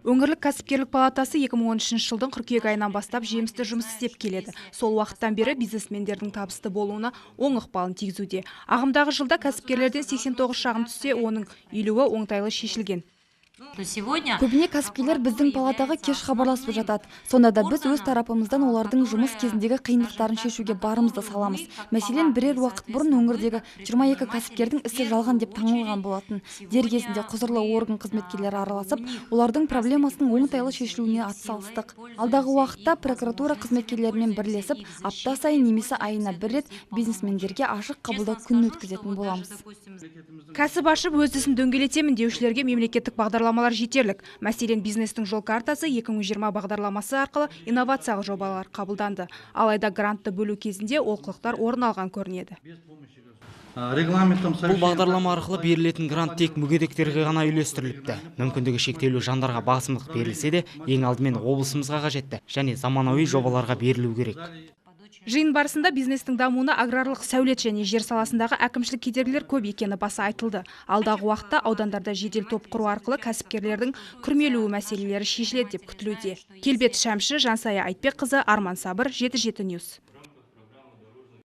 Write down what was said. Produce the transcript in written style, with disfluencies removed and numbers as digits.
Өңірлік кәсіпкерлік палатасы 2013 жылдың қыркүйек айынан бастап жемісті жұмыс істеп келеді. Сол уақыттан бері бизнесмендердің табысты болуына оң ықпалын тигізуде. Ағымдағы жылда кәсіпкерлерден 89 шағым түссе, оның 50-і оңтайлы шешілген. Көбіне кәсіпкерлер біздің палатаға кеш хабарласып жатады. Сонда да біз өз тарапымыздан олардың жұмыс кезіндегі қиындықтарын шешуге барымызды саламыз. Мәселен, бірер уақыт бұрын өңірдегі 22 кәсіпкердің ісі жалған деп танылған болатын. Дер кезінде құзырлы орган қызметкерлері араласып, олардың проблемасының оңтайлы шешілуіне атсалыстық. Алдағы уақытта прокуратура қызметкерлерімен бірлесіп, апта сайын немесе айына бір рет бизнесмендерге ашық қабылдау күнін өткізетін боламыз. Кәсіп ашып, өз ісін дөңгелетемін деушілерге мемлекеттік бағдарламалар жетерлік. Мәселен, бизнестің жол картасы 2020 бағдарламасы арқылы инновациялық жобалар қабылданды. Алайда грантты бөлу кезінде олқылықтар орын алған көрінеді. Бұл бағдарлама арқылы берілетін грант тек мүгедектерге ғана үйлестіріліпті. Мүмкіндігі шектеулі жандарға басымдық берілсе де, ең алдымен облысымызға қажетті және заманауи жобаларға берілу керек. Жиын барысында бизнестің дамуына аграрлық, сәулет және жер саласындағы әкімшілік кедергілер көп екені баса айтылды. Алдағы уақытта аудандарда жедел топ құру арқылы кәсіпкерлердің күрмелуі мәселелері шешіледі деп күтілуде. Келбет Шәмші, Жансая Айтбекқызы, Арман Сабыр, 7-7 Ньюс.